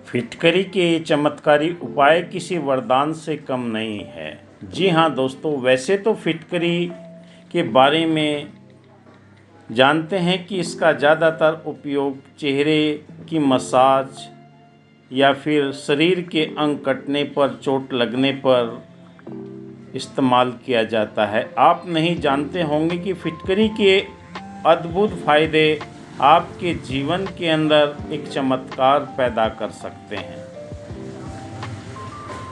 फिटकरी के चमत्कारी उपाय किसी वरदान से कम नहीं है। जी हाँ दोस्तों, वैसे तो फिटकरी के बारे में जानते हैं कि इसका ज़्यादातर उपयोग चेहरे की मसाज या फिर शरीर के अंग कटने पर, चोट लगने पर इस्तेमाल किया जाता है। आप नहीं जानते होंगे कि फिटकरी के अद्भुत फ़ायदे आपके जीवन के अंदर एक चमत्कार पैदा कर सकते हैं।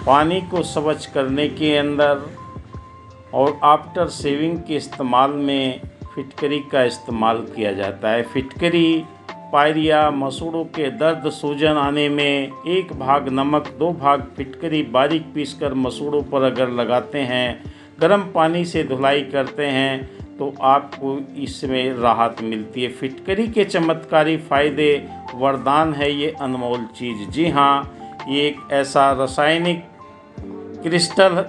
पानी को स्वच्छ करने के अंदर और आफ्टर शेविंग के इस्तेमाल में फिटकरी का इस्तेमाल किया जाता है। फिटकरी पायरिया, मसूड़ों के दर्द, सूजन आने में 1 भाग नमक, 2 भाग फिटकरी बारीक पीसकर मसूड़ों पर अगर लगाते हैं, गर्म पानी से धुलाई करते हैं तो आपको इसमें राहत मिलती है। फिटकरी के चमत्कारी फ़ायदे वरदान है ये अनमोल चीज़। जी हाँ, ये एक ऐसा रासायनिक क्रिस्टल,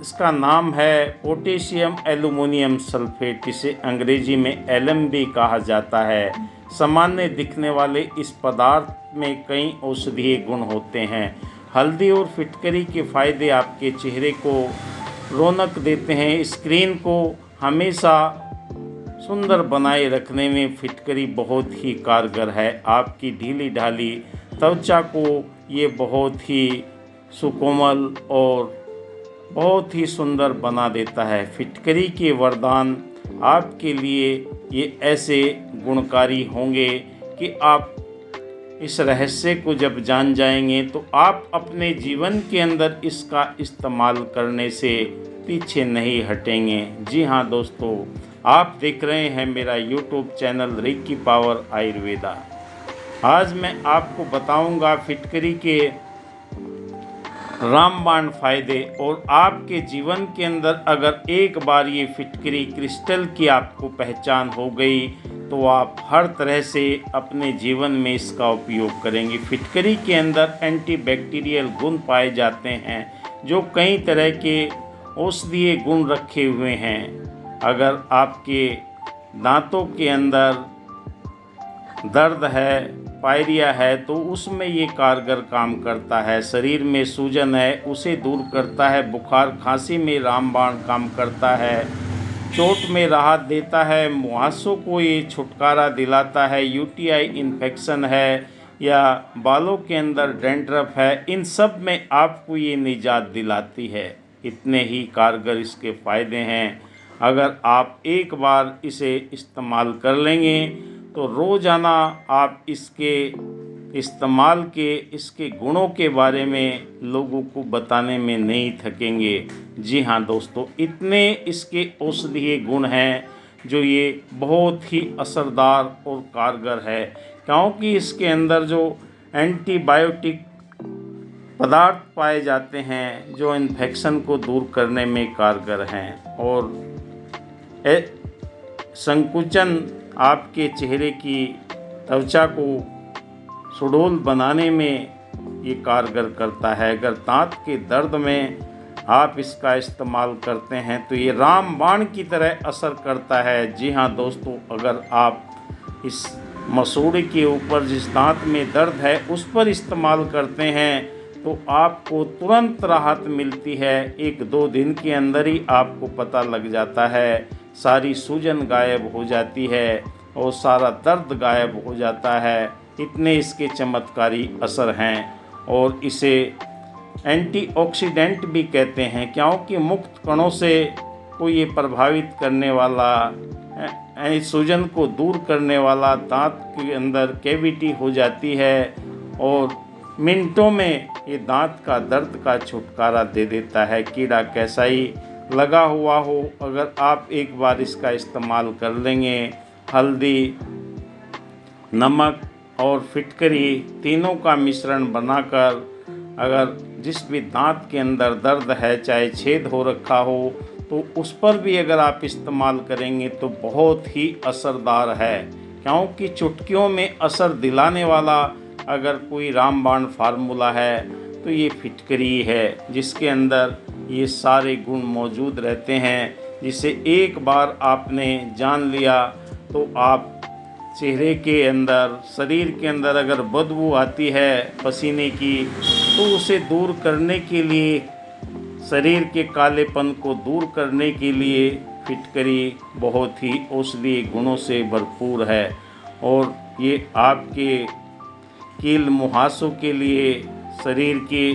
इसका नाम है पोटेशियम एल्युमिनियम सल्फेट, इसे अंग्रेजी में एलएम भी कहा जाता है। सामान्य दिखने वाले इस पदार्थ में कई औषधीय गुण होते हैं। हल्दी और फिटकरी के फ़ायदे आपके चेहरे को रौनक देते हैं। स्किन को हमेशा सुंदर बनाए रखने में फिटकरी बहुत ही कारगर है। आपकी ढीली ढाली त्वचा को ये बहुत ही सुकोमल और बहुत ही सुंदर बना देता है। फिटकरी के वरदान आपके लिए ये ऐसे गुणकारी होंगे कि आप इस रहस्य को जब जान जाएंगे तो आप अपने जीवन के अंदर इसका इस्तेमाल करने से पीछे नहीं हटेंगे। जी हाँ दोस्तों, आप देख रहे हैं मेरा YouTube channel reiki power Ayurveda. आज मैं आपको बताऊंगा फिटकरी के रामबाण फ़ायदे, और आपके जीवन के अंदर अगर एक बार ये फिटकरी क्रिस्टल की आपको पहचान हो गई तो आप हर तरह से अपने जीवन में इसका उपयोग करेंगे। फिटकरी के अंदर एंटीबैक्टीरियल गुण पाए जाते हैं जो कई तरह के औषधीय गुण रखे हुए हैं। अगर आपके दांतों के अंदर दर्द है, पायरिया है, तो उसमें ये कारगर काम करता है। शरीर में सूजन है, उसे दूर करता है। बुखार खांसी में रामबाण काम करता है। चोट में राहत देता है। मुहासों को ये छुटकारा दिलाता है। यूटीआई इन्फेक्शन है या बालों के अंदर डैंड्रफ है, इन सब में आपको ये निजात दिलाती है। इतने ही कारगर इसके फ़ायदे हैं। अगर आप एक बार इसे इस्तेमाल कर लेंगे तो रोज़ाना आप इसके इस्तेमाल के, इसके गुणों के बारे में लोगों को बताने में नहीं थकेंगे। जी हाँ दोस्तों, इतने इसके औषधीय गुण हैं जो ये बहुत ही असरदार और कारगर है, क्योंकि इसके अंदर जो एंटीबायोटिक पदार्थ पाए जाते हैं जो इन्फेक्शन को दूर करने में कारगर हैं, और संकुचन आपके चेहरे की त्वचा को सुडौल बनाने में ये कारगर करता है। अगर दांत के दर्द में आप इसका इस्तेमाल करते हैं तो ये रामबाण की तरह असर करता है। जी हाँ दोस्तों, अगर आप इस मसूड़े के ऊपर जिस दांत में दर्द है उस पर इस्तेमाल करते हैं तो आपको तुरंत राहत मिलती है। 1-2 दिन के अंदर ही आपको पता लग जाता है, सारी सूजन गायब हो जाती है और सारा दर्द गायब हो जाता है। इतने इसके चमत्कारी असर हैं, और इसे एंटीऑक्सीडेंट भी कहते हैं, क्योंकि मुक्त कणों से को ये प्रभावित करने वाला, सूजन को दूर करने वाला, दांत के अंदर कैविटी हो जाती है और मिनटों में ये दांत का दर्द का छुटकारा दे देता है। कीड़ा कैसा ही लगा हुआ हो, अगर आप एक बार इसका इस्तेमाल कर लेंगे, हल्दी, नमक और फिटकरी तीनों का मिश्रण बनाकर, अगर जिस भी दांत के अंदर दर्द है, चाहे छेद हो रखा हो, तो उस पर भी अगर आप इस्तेमाल करेंगे तो बहुत ही असरदार है। क्योंकि चुटकियों में असर दिलाने वाला अगर कोई रामबाण फार्मूला है तो ये फिटकरी है, जिसके अंदर ये सारे गुण मौजूद रहते हैं, जिसे एक बार आपने जान लिया तो आप चेहरे के अंदर, शरीर के अंदर अगर बदबू आती है पसीने की, तो उसे दूर करने के लिए, शरीर के कालेपन को दूर करने के लिए फिटकरी बहुत ही औषधीय गुणों से भरपूर है। और ये आपके कील मुहासों के लिए, शरीर के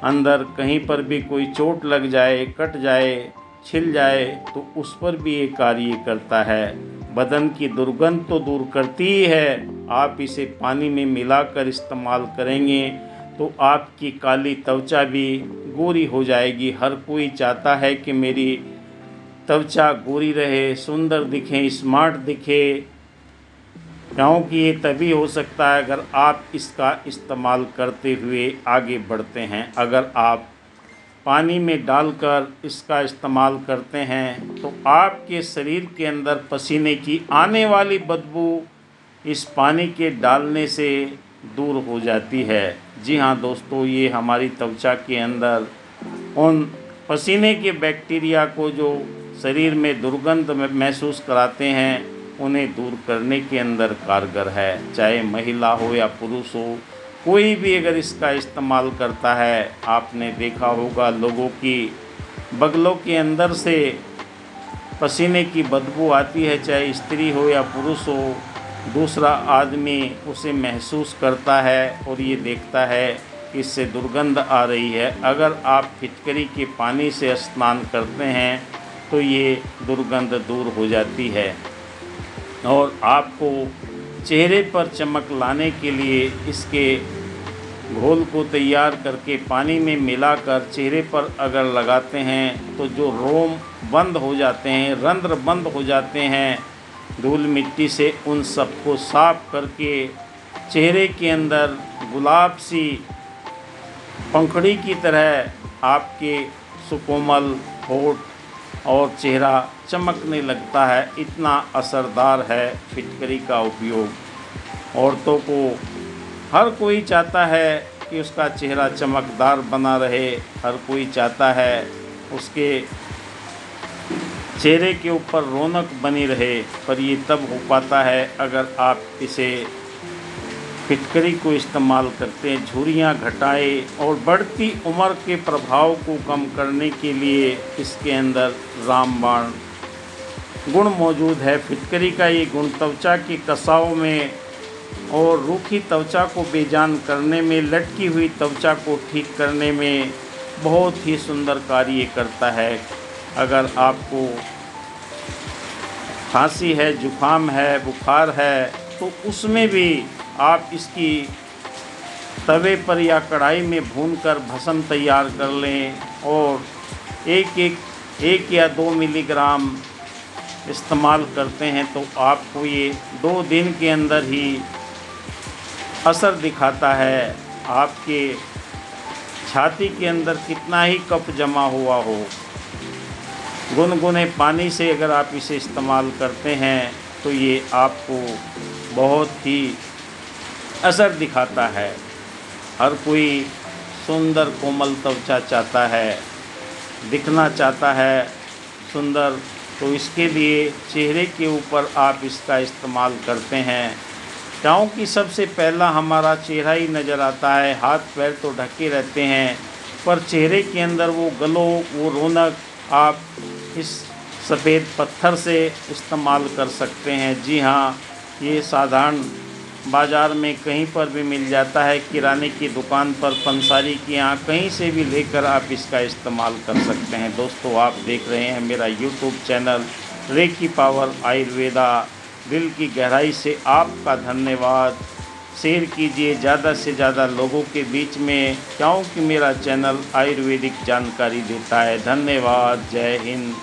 अंदर कहीं पर भी कोई चोट लग जाए, कट जाए, छिल जाए, तो उस पर भी ये कार्य करता है। बदन की दुर्गंध तो दूर करती ही है। आप इसे पानी में मिलाकर इस्तेमाल करेंगे तो आपकी काली त्वचा भी गोरी हो जाएगी। हर कोई चाहता है कि मेरी त्वचा गोरी रहे, सुंदर दिखे, स्मार्ट दिखे, क्योंकि ये तभी हो सकता है अगर आप इसका इस्तेमाल करते हुए आगे बढ़ते हैं। अगर आप पानी में डालकर इसका इस्तेमाल करते हैं तो आपके शरीर के अंदर पसीने की आने वाली बदबू इस पानी के डालने से दूर हो जाती है। जी हाँ दोस्तों, ये हमारी त्वचा के अंदर उन पसीने के बैक्टीरिया को जो शरीर में दुर्गंध महसूस कराते हैं, उन्हें दूर करने के अंदर कारगर है। चाहे महिला हो या पुरुष हो, कोई भी अगर इसका इस्तेमाल करता है, आपने देखा होगा लोगों की बगलों के अंदर से पसीने की बदबू आती है, चाहे स्त्री हो या पुरुष हो, दूसरा आदमी उसे महसूस करता है और ये देखता है कि इससे दुर्गंध आ रही है। अगर आप फिटकरी के पानी से स्नान करते हैं तो ये दुर्गंध दूर हो जाती है। और आपको चेहरे पर चमक लाने के लिए इसके घोल को तैयार करके पानी में मिलाकर चेहरे पर अगर लगाते हैं तो जो रोम बंद हो जाते हैं, रंध्र बंद हो जाते हैं धूल मिट्टी से, उन सबको साफ करके चेहरे के अंदर गुलाब सी पंखड़ी की तरह आपके सुकोमल होठ और चेहरा चमकने लगता है। इतना असरदार है फिटकरी का उपयोग। औरतों को हर कोई चाहता है कि उसका चेहरा चमकदार बना रहे, हर कोई चाहता है उसके चेहरे के ऊपर रौनक बनी रहे, पर ये तब हो पाता है अगर आप इसे फिटकरी को इस्तेमाल करते हैं। झुर्रियाँ घटाए और बढ़ती उम्र के प्रभाव को कम करने के लिए इसके अंदर रामबाण गुण मौजूद है। फिटकरी का ये गुण त्वचा के कसाव में और रूखी त्वचा को बेजान करने में, लटकी हुई त्वचा को ठीक करने में बहुत ही सुंदर कार्य करता है। अगर आपको खांसी है, जुकाम है, बुखार है, तो उसमें भी आप इसकी तवे पर या कढ़ाई में भूनकर भस्म तैयार कर लें और एक या 2 मिलीग्राम इस्तेमाल करते हैं तो आपको ये 2 दिन के अंदर ही असर दिखाता है। आपके छाती के अंदर कितना ही कफ जमा हुआ हो, गुनगुने पानी से अगर आप इसे इस्तेमाल करते हैं तो ये आपको बहुत ही असर दिखाता है। हर कोई सुंदर कोमल त्वचा चाहता है, दिखना चाहता है सुंदर, तो इसके लिए चेहरे के ऊपर आप इसका इस्तेमाल करते हैं। क्योंकि सबसे पहला हमारा चेहरा ही नज़र आता है, हाथ पैर तो ढके रहते हैं, पर चेहरे के अंदर वो ग्लो, वो रौनक आप इस सफ़ेद पत्थर से इस्तेमाल कर सकते हैं। जी हाँ, ये साधारण बाज़ार में कहीं पर भी मिल जाता है, किराने की दुकान पर, पंसारी के यहाँ, कहीं से भी लेकर आप इसका इस्तेमाल कर सकते हैं। दोस्तों, आप देख रहे हैं मेरा YouTube channel reiki power Ayurveda. दिल की गहराई से आपका धन्यवाद। शेयर कीजिए ज़्यादा से ज़्यादा लोगों के बीच में, क्योंकि मेरा चैनल आयुर्वेदिक जानकारी देता है। धन्यवाद। जय हिंद।